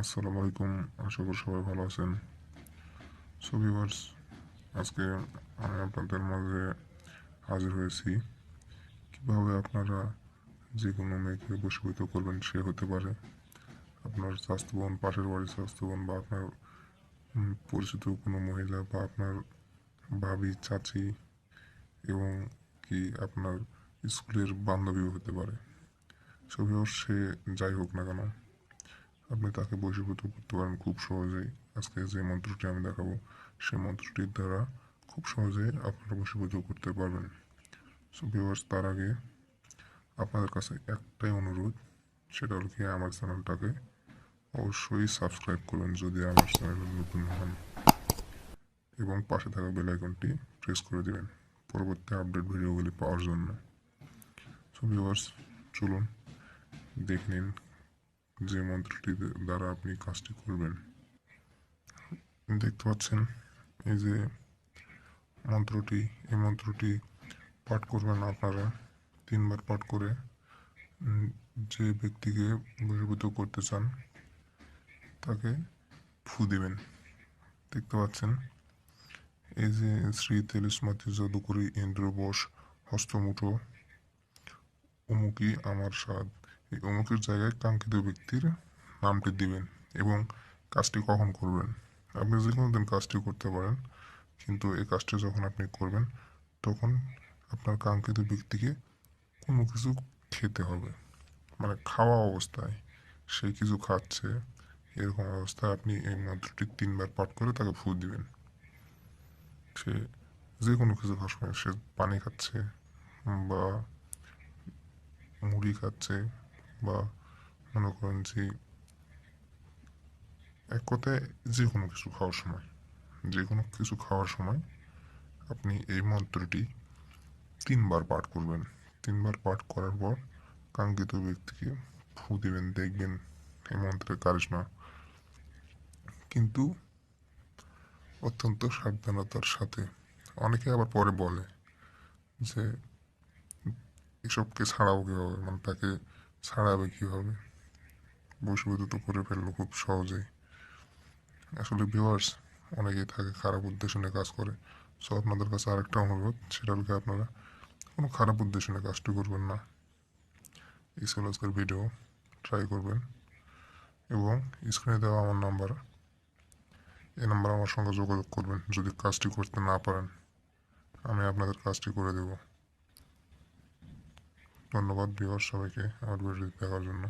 আসসালামু আলাইকুম। আশা করি সবাই ভালো আছেন। সো ভিউয়ার্স, আজকে আমি আপনাদের মাঝে হাজির হয়েছি কিভাবে আপনারা যে কোনো মেয়েকে বশীভূত করবেন। সে হতে পারে আপনার স্বাস্থ্য বোন, পাশের বাড়ির স্বাস্থ্য বোন, বা আপনার পরিচিত কোনো মহিলা, বা আপনার ভাবি, চাচি, এবং কি আপনার স্কুলের বান্ধবীও হতে পারে। সো ভিউয়ার্স, সে যাই হোক না কেন, আপনি তাকে বশীভূত করতে পারেন খুব সহজেই। আজকে যে মন্ত্রটি আমি দেখাবো, সেই মন্ত্রটির দ্বারা খুব সহজেই আপনারা বশীভূত করতে পারবেন। সো ভিউয়ার্স, তার আগে আপনাদের কাছে একটাই অনুরোধ, সেটা হলো কি আমার চ্যানেলটাকে অবশ্যই সাবস্ক্রাইব করবেন যদি আমার চ্যানেলে নতুন হন, এবং পাশে থাকা বেল আইকনটি প্রেস করে দিবেন পরবর্তী আপডেট ভিডিওগুলি পাওয়ার জন্য। সো ভিউয়ার্স, চলুন দেখে নিন যে মন্ত্রটি দ্বারা আপনি কাজটি করবেন। দেখতে পাচ্ছেন এই যে মন্ত্রটি, এই মন্ত্রটি পাঠ করবেন আপনারা 3 বার পাঠ করে যে ব্যক্তিকে বশীভূত করতে চান তাকে ফু দিবেন। দেখতে পাচ্ছেন এই যে শ্রী তেলিস্মাতি জাদুকরী ইন্দ্র বশ হস্তমুঠো অমুকি আমার স্বাদ, এই অমুকের জায়গায় কাঙ্ক্ষিত ব্যক্তির নামটি দিবেন। এবং কাজটি কখন করবেন? আপনি যে কোনো দিন কাজটি করতে পারেন, কিন্তু এই কাজটি যখন আপনি করবেন তখন আপনার কাঙ্ক্ষিত ব্যক্তিকে কোনো কিছু খেতে হবে, মানে খাওয়া অবস্থায় সে কিছু খাচ্ছে, এরকম অবস্থায় আপনি এই মন্ত্রটি 3 বার পাঠ করে তাকে ফু দিবেন। সে যে কোনো কিছু খাওয়ার সময়, সে পানি খাচ্ছে বা মুড়ি খাচ্ছে, বা মনে করেন যে এক কথায় যে কোনো কিছু খাওয়ার সময়, যে কোনো কিছু খাওয়ার সময় আপনি এই মন্ত্রটি 3 বার পাঠ করবেন। 3 বার পাঠ করার পর কাঙ্ক্ষিত ব্যক্তিকে ফু দিবেন। দেখবেন এই মন্ত্রের কারিশমা, কিন্তু অত্যন্ত সাবধানতার সাথে। অনেকে আবার পরে বলে যে এসবকে ছাড়াবো কীভাবে, মানে তাকে ছাড়াবে কীভাবে, বশীভূত তো করে ফেললো খুব সহজেই। আসলে ভিউয়ার্স, অনেকেই থাকে খারাপ উদ্দেশ্য নিয়ে কাজ করে। সো আপনাদের কাছে আরেকটা অনুরোধ, সেটা হলো আপনারা কোনো খারাপ উদ্দেশ্য নিয়ে কাজটি করবেন না। এই ছিল আজকের ভিডিও, ট্রাই করবেন। এবং স্ক্রিনে দেওয়া আমার নাম্বার, এই নাম্বার আমার সঙ্গে যোগাযোগ করবেন। যদি কাজটি করতে না পারেন, আমি আপনাদের কাজটি করে দেব। ধন্যবাদ ভিউয়ার্স সবাইকে আমার ভিডিও দেখার জন্য।